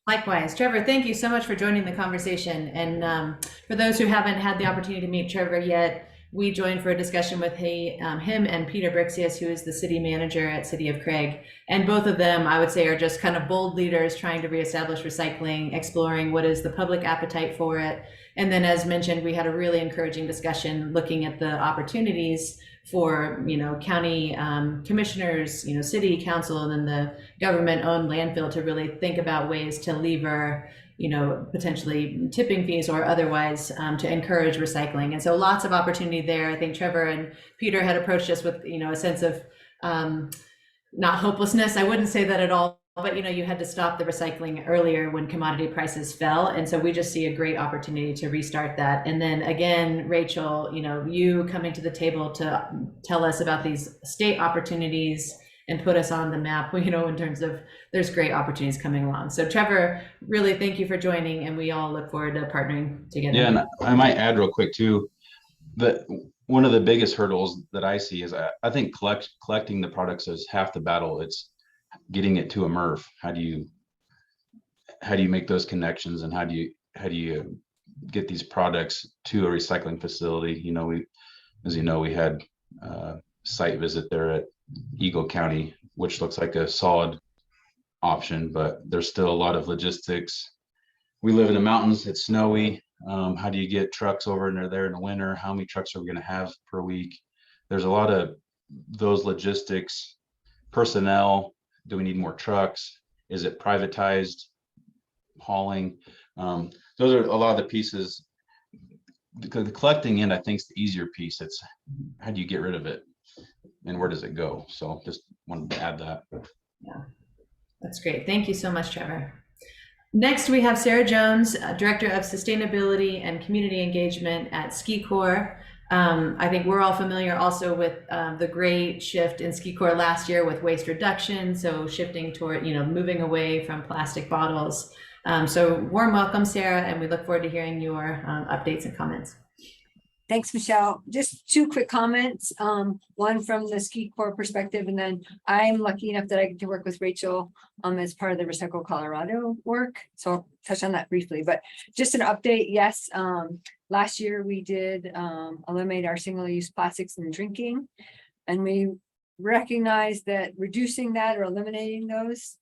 Likewise, Trevor, thank you so much for joining the conversation. And for those who haven't had the opportunity to meet Trevor yet, we joined for a discussion with him and Peter Brixius, who is the city manager at City of Craig. And both of them, I would say, are just kind of bold leaders trying to reestablish recycling, exploring what is the public appetite for it. And then, as mentioned, we had a really encouraging discussion looking at the opportunities for, county commissioners, city council, and then the government-owned landfill to really think about ways to lever, potentially tipping fees or otherwise to encourage recycling. And so lots of opportunity there. I think Trevor and Peter had approached us with, a sense of not hopelessness. I wouldn't say that at all, but you had to stop the recycling earlier when commodity prices fell. And so we just see a great opportunity to restart that. And then again, Rachel, you coming to the table to tell us about these state opportunities and put us on the map, in terms of there's great opportunities coming along. So Trevor, really thank you for joining, and we all look forward to partnering together. yeah, and I might add real quick too, But one of the biggest hurdles that I see is I think collecting the products is half the battle. It's getting it to a MRF. How do you make those connections, and how do you get these products to a recycling facility? You know, as you know, we had a site visit there at Eagle County, which looks like a solid option, but there's still a lot of logistics. We live in the mountains, it's snowy. How do you get trucks over and they're there in the winter? How many trucks are we going to have per week? There's a lot of those logistics. Personnel, do we need more trucks? Is it privatized hauling? Those are a lot of the pieces. The collecting end, I think, is the easier piece. It's how do you get rid of it and where does it go? So just wanted to add that. Yeah, that's great. Thank you so much, Trevor. Next, we have Sarah Jones, Director of Sustainability and Community Engagement at Ski Corps. I think we're all familiar also with the great shift in Ski Corps last year with waste reduction. So shifting toward, moving away from plastic bottles. So warm welcome, Sarah, and we look forward to hearing your updates and comments. Thanks, Michelle. Just two quick comments. One from the Ski Corps perspective, and then I'm lucky enough that I get to work with Rachel as part of the Recycle Colorado work. So I'll touch on that briefly, but just an update. Yes, last year we did eliminate our single-use plastics in drinking, and we recognized that reducing that or eliminating those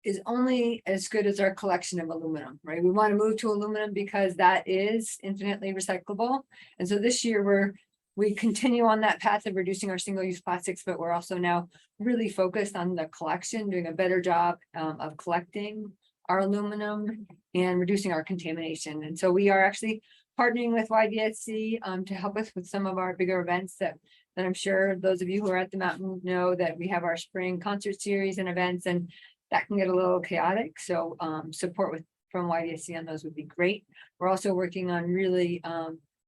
is only as good as our collection of aluminum, right? We want to move to aluminum because that is infinitely recyclable. And so this year we continue on that path of reducing our single-use plastics, but we're also now really focused on the collection, doing a better job of collecting our aluminum and reducing our contamination. And so we are actually partnering with YVSC to help us with some of our bigger events that I'm sure those of you who are at the mountain know that we have our spring concert series and events, and that can get a little chaotic. So support from YVSC on those would be great. We're also working on really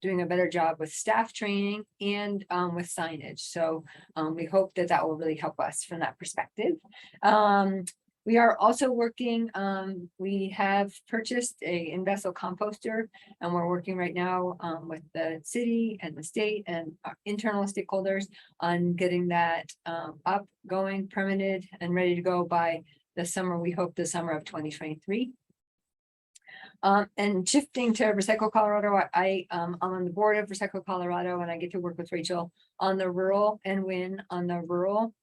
doing a better job with staff training and with signage. So we hope that will really help us from that perspective. We are also working, we have purchased a in-vessel composter, and we're working right now with the city and the state and our internal stakeholders on getting that up, going, permitted, and ready to go by the summer. We hope the summer of 2023. And shifting to Recycle Colorado, I'm on the board of Recycle Colorado, and I get to work with Rachel on the rural and Win on the rural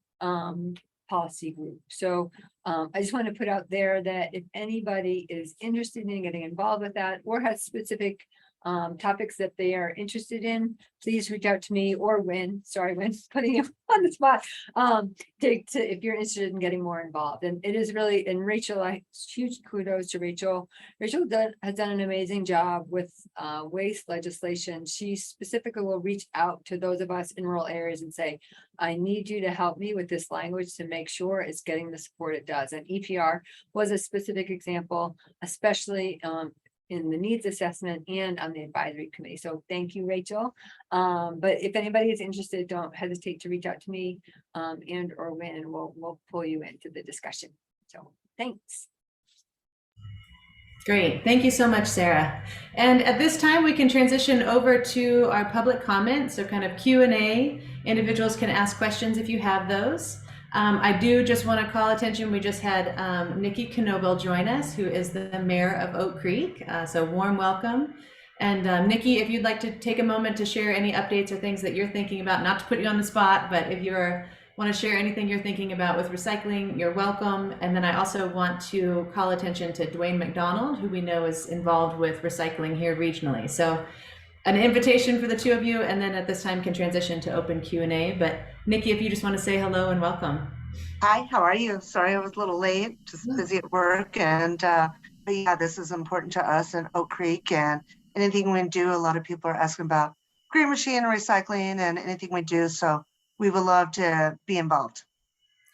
policy group. So I just want to put out there that if anybody is interested in getting involved with that or has specific topics that they are interested in, please reach out to me or Win. Sorry, Win, putting you on the spot. If you're interested in getting more involved, and it is really, and Rachel, huge kudos to Rachel. Rachel has done an amazing job with waste legislation. She specifically will reach out to those of us in rural areas and say, I need you to help me with this language to make sure it's getting the support it does. And EPR was a specific example, especially in the needs assessment and on the advisory committee. So thank you, Rachel. But if anybody is interested, don't hesitate to reach out to me and or Win, and we'll pull you into the discussion. So thanks. Great. Thank you so much, Sarah. And at this time, we can transition over to our public comment. So kind of Q&A. Individuals can ask questions if you have those. I do just want to call attention. We just had Nikki Knoebel join us, who is the mayor of Oak Creek. So warm welcome. And Nikki, if you'd like to take a moment to share any updates or things that you're thinking about, not to put you on the spot, but if you want to share anything you're thinking about with recycling, you're welcome. And then I also want to call attention to Dwayne McDonald, who we know is involved with recycling here regionally. So an invitation for the two of you, and then at this time can transition to open Q&A. But Nikki, if you just want to say hello and welcome. Hi, how are you? Sorry I was a little late, just busy at work. And but yeah, this is important to us in Oak Creek, and anything we do, a lot of people are asking about green machine and recycling and anything we do. So we would love to be involved.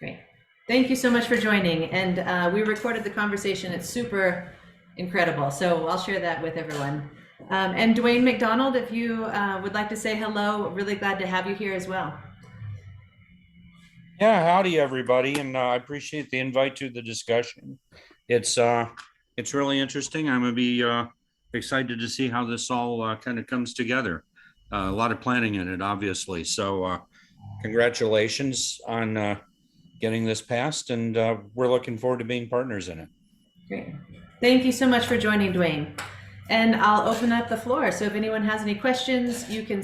Great. Thank you so much for joining. And we recorded the conversation. It's super incredible. So I'll share that with everyone. And Dwayne McDonald, if you would like to say hello, really glad to have you here as well. Yeah, howdy everybody, and I appreciate the invite to the discussion. It's really interesting. I'm gonna be excited to see how this all kind of comes together. a lot of planning in it, obviously. So congratulations on getting this passed, and we're looking forward to being partners in it. Great. Thank you so much for joining, Dwayne. And I'll open up the floor. So if anyone has any questions, you can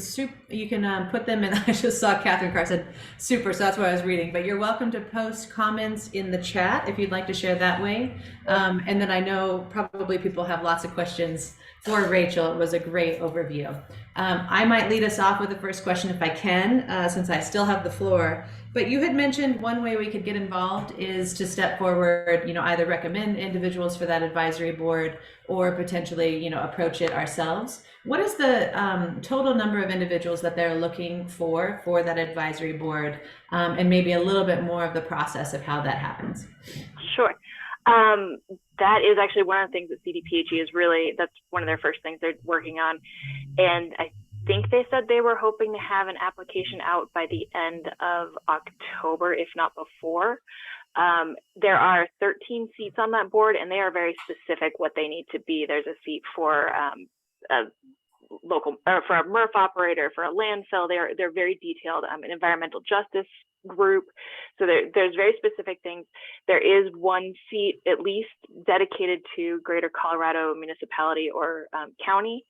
put them in. I just saw Catherine Carr said super, so that's what I was reading. But you're welcome to post comments in the chat if you'd like to share that way. And then I know probably people have lots of questions for Rachel. It was a great overview. I might lead us off with the first question if I can, since I still have the floor. But you had mentioned one way we could get involved is to step forward, either recommend individuals for that advisory board or potentially, approach it ourselves. What is the total number of individuals that they're looking for that advisory board, and maybe a little bit more of the process of how that happens? Sure. That is actually one of the things that CDPHE is that's one of their first things they're working on. And I think they said they were hoping to have an application out by the end of October, if not before. There are 13 seats on that board, and they are very specific what they need to be. There's a seat for a local, or for a MRF operator, for a landfill. They're very detailed. An environmental justice group. So there's very specific things. There is one seat at least dedicated to Greater Colorado municipality or county.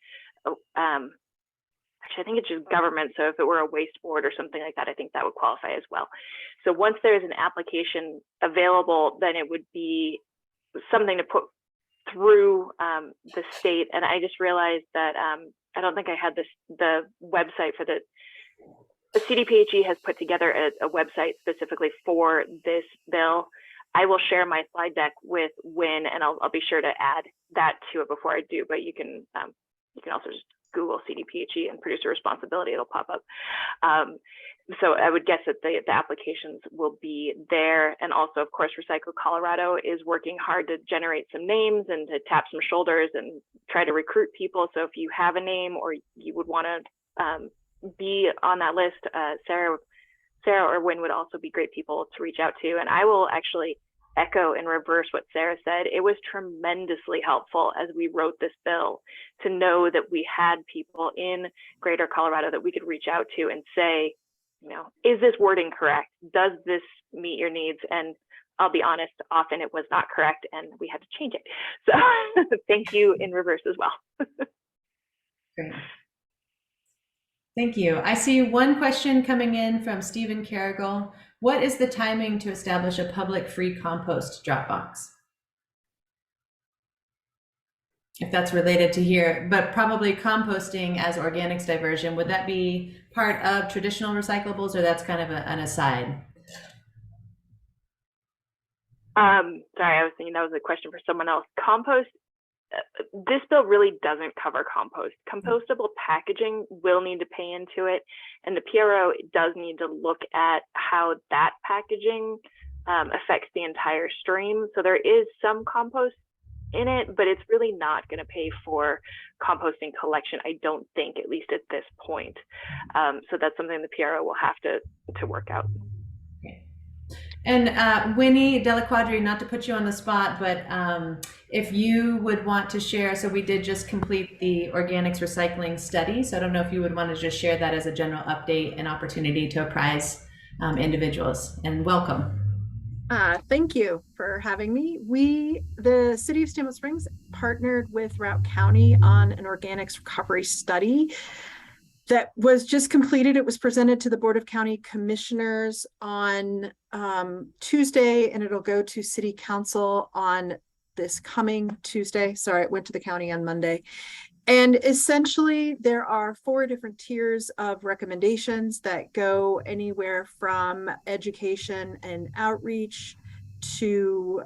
Actually, I think it's just government. So if it were a waste board or something like that, I think that would qualify as well. So once there's an application available, then it would be something to put through the state. And I just realized that I don't think I had the website for the CDPHE has put together a website specifically for this bill. I will share my slide deck with Wynn, and I'll be sure to add that to it before I do. But you can also just Google CDPHE and producer responsibility; it'll pop up. So I would guess that the applications will be there, and also, of course, Recycle Colorado is working hard to generate some names and to tap some shoulders and try to recruit people. So if you have a name or you would want to be on that list, Sarah or Wynn would also be great people to reach out to. And I will actually echo in reverse what Sarah said. It was tremendously helpful as we wrote this bill to know that we had people in Greater Colorado that we could reach out to and say, is this wording correct? Does this meet your needs? And I'll be honest, often it was not correct and we had to change it. So thank you in reverse as well. Great. Thank you. I see one question coming in from Stephen Carrigal. What is the timing to establish a public free compost drop box? If that's related to here, but probably composting as organics diversion, would that be part of traditional recyclables, or that's kind of an aside? Sorry, I was thinking that was a question for someone else. Compost. This bill really doesn't cover compost. Compostable packaging will need to pay into it, and the PRO does need to look at how that packaging affects the entire stream. So there is some compost in it, but it's really not going to pay for composting collection, I don't think, at least at this point. So that's something the PRO will have to work out. And Winnie Delaquadri, not to put you on the spot, but if you would want to share, so we did just complete the organics recycling study. So I don't know if you would want to just share that as a general update and opportunity to apprise individuals, and welcome. Thank you for having me. The City of Steamboat Springs, partnered with Routt County on an organics recovery study that was just completed. It was presented to the Board of County Commissioners on Tuesday, and it'll go to City Council on this coming Tuesday. Sorry, it went to the county on Monday. And essentially, there are 4 different tiers of recommendations that go anywhere from education and outreach to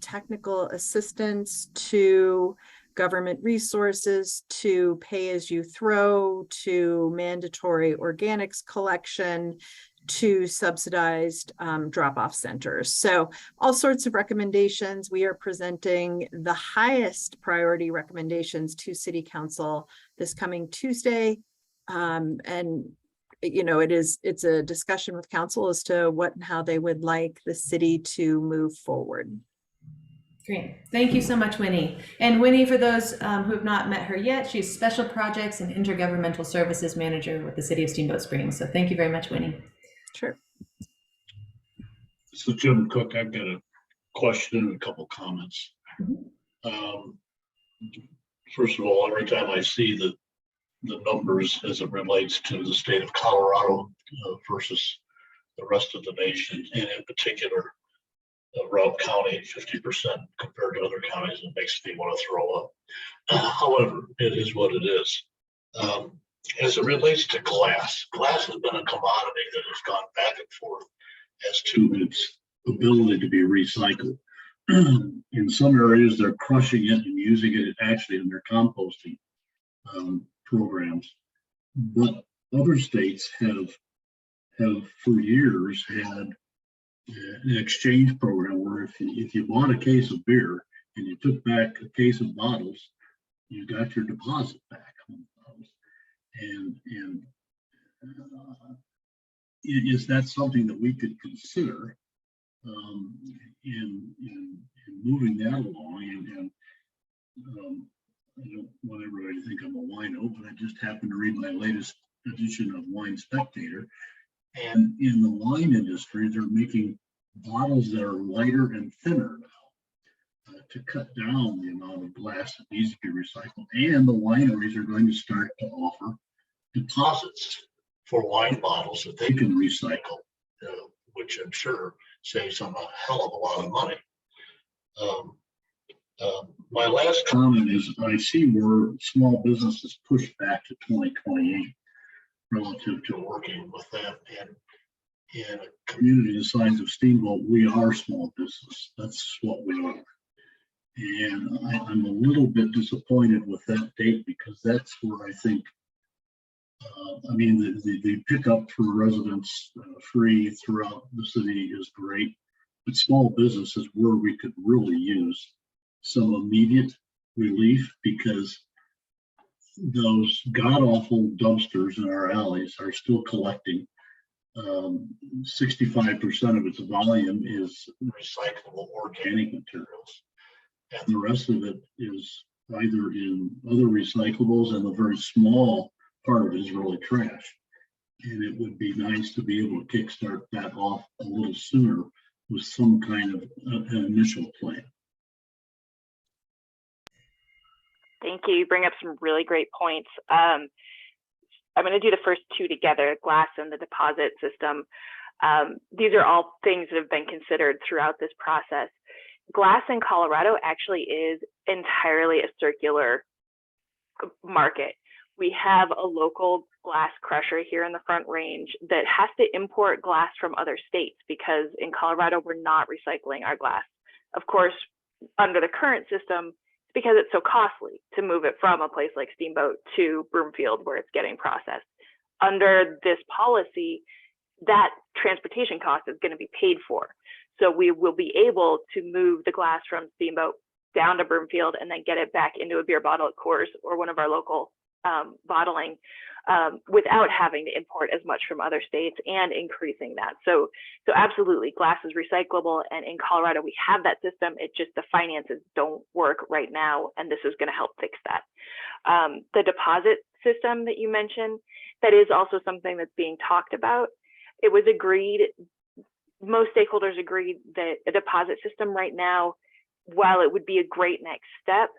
technical assistance to government resources to pay as you throw to mandatory organics collection to subsidized drop-off centers. So all sorts of recommendations. We are presenting the highest priority recommendations to City Council this coming Tuesday. And it's a discussion with council as to what and how they would like the city to move forward. Great. Thank you so much, Winnie. And Winnie, for those who have not met her yet, she's Special Projects and Intergovernmental Services Manager with the City of Steamboat Springs. So thank you very much, Winnie. Sure. So Jim Cook, I've got a question and a couple comments. First of all, every time I see the numbers as it relates to the state of Colorado versus the rest of the nation, and in particular, Route County, 50% compared to other counties, it makes me want to throw up. However, it is what it is. As it relates to glass has been a commodity that has gone back and forth as to its ability to be recycled. In some areas, they're crushing it and using it actually in their composting programs. But other states have for years had an exchange program where if you bought a case of beer and you took back a case of bottles, you got your deposit back on those. And is that something that we could consider in moving that along? And I don't want everybody to think I'm a wino, but I just happened to read my latest edition of Wine Spectator. And in the wine industry, they're making bottles that are lighter and thinner now to cut down the amount of glass that needs to be recycled. And the wineries are going to start to offer deposits for wine bottles that they can recycle, which I'm sure saves them a hell of a lot of money. My last comment is I see where small businesses push back to 2028 relative to working with them. And in a community the size of Steamboat, we are small business. That's what we are. And I'm a little bit disappointed with that date because that's where I think, the pickup for residents free throughout the city is great, but small business is where we could really use some immediate relief because those god-awful dumpsters in our alleys are still collecting. 65% of its volume is recyclable organic materials, and the rest of it is either in other recyclables, and a very small part of it is really trash. And it would be nice to be able to kickstart that off a little sooner with some kind of an initial plan. Thank you. You bring up some really great points. I'm going to do the first two together, glass and the deposit system. These are all things that have been considered throughout this process. Glass in Colorado actually is entirely a circular market. We have a local glass crusher here in the Front Range that has to import glass from other states because in Colorado, we're not recycling our glass. Of course, under the current system, because it's so costly to move it from a place like Steamboat to Broomfield where it's getting processed. Under this policy, that transportation cost is going to be paid for. So we will be able to move the glass from Steamboat down to Broomfield and then get it back into a beer bottle at Coors or one of our local bottling without having to import as much from other states and increasing that. So absolutely, glass is recyclable, and in Colorado we have that system. It just the finances don't work right now, and this is going to help fix that. The deposit system that you mentioned, that is also something that's being talked about. It was agreed, most stakeholders agreed that a deposit system right now, while it would be a great next step,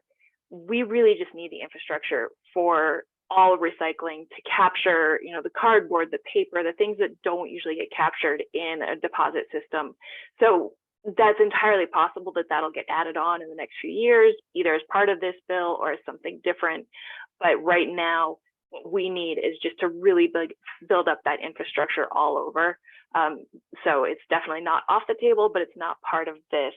we really just need the infrastructure for all recycling to capture, the cardboard, the paper, the things that don't usually get captured in a deposit system. So that's entirely possible that that'll get added on in the next few years, either as part of this bill or as something different. But right now, what we need is just to really build up that infrastructure all over. So it's definitely not off the table, but it's not part of this.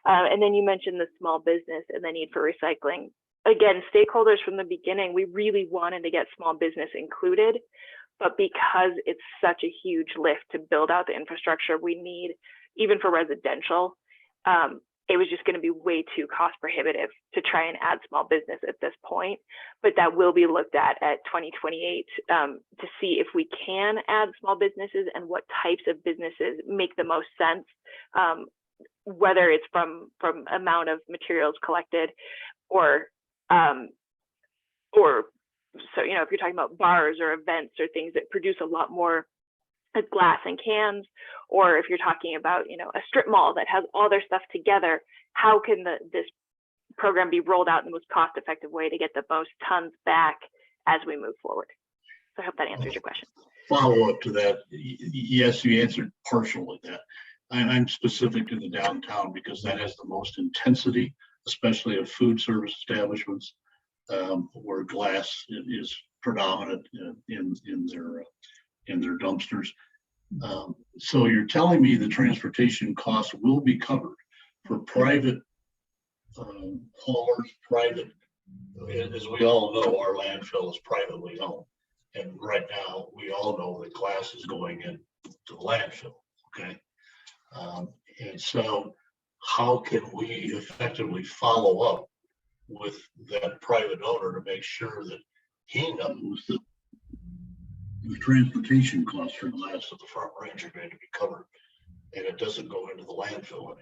And then you mentioned the small business and the need for recycling. Again, stakeholders from the beginning, we really wanted to get small business included, but because it's such a huge lift to build out the infrastructure we need, even for residential, it was just going to be way too cost prohibitive to try and add small business at this point. But that will be looked at 2028 to see if we can add small businesses and what types of businesses make the most sense whether it's from amount of materials collected or so, you know, if you're talking about bars or events or things that produce a lot more glass and cans, or if you're talking about, you know, a strip mall that has all their stuff together, how can this program be rolled out in the most cost-effective way to get the most tons back as we move forward? So I hope that answers your question. Follow up to that. Yes, you answered partially that. I'm specific to the downtown because that has the most intensity, especially of food service establishments, where glass is predominant in their dumpsters. So you're telling me the transportation costs will be covered for private haulers, private, as we all know, our landfill is privately owned. And right now, we all know that glass is going into the landfill, okay? And so how can we effectively follow up with that private owner to make sure that he knows that the transportation costs for glass at the Front Range are going to be covered and it doesn't go into the landfill anymore?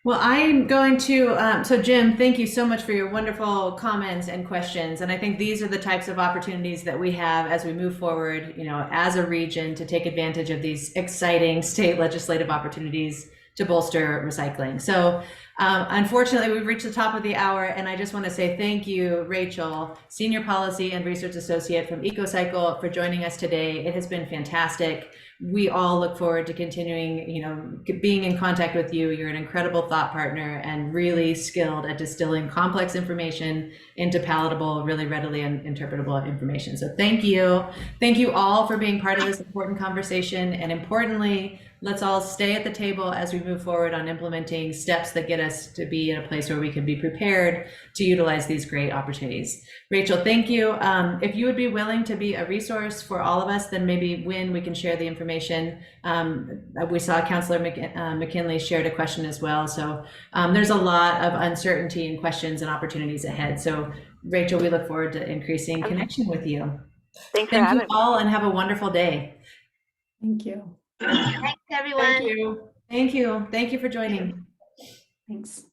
Well, I'm going to, so Jim, thank you so much for your wonderful comments and questions. And I think these are the types of opportunities that we have as we move forward, you know, as a region to take advantage of these exciting state legislative opportunities to bolster recycling. So unfortunately, we've reached the top of the hour, and I just want to say thank you, Rachel, Senior Policy and Research Associate from EcoCycle, for joining us today. It has been fantastic. We all look forward to continuing, you know, being in contact with you. You're an incredible thought partner and really skilled at distilling complex information into palatable, really readily interpretable information. So thank you. Thank you all for being part of this important conversation. And importantly, let's all stay at the table as we move forward on implementing steps that get us to be in a place where we can be prepared to utilize these great opportunities. Rachel, thank you. If you would be willing to be a resource for all of us, then maybe when we can share the information. We saw Councillor McKinley shared a question as well. So there's a lot of uncertainty and questions and opportunities ahead. So Rachel, we look forward to increasing connection with you. Thanks for having me. Thank you all and have a wonderful day. Thank you. Thanks, everyone. Thank you. Thank you. Thank you for joining. Thanks.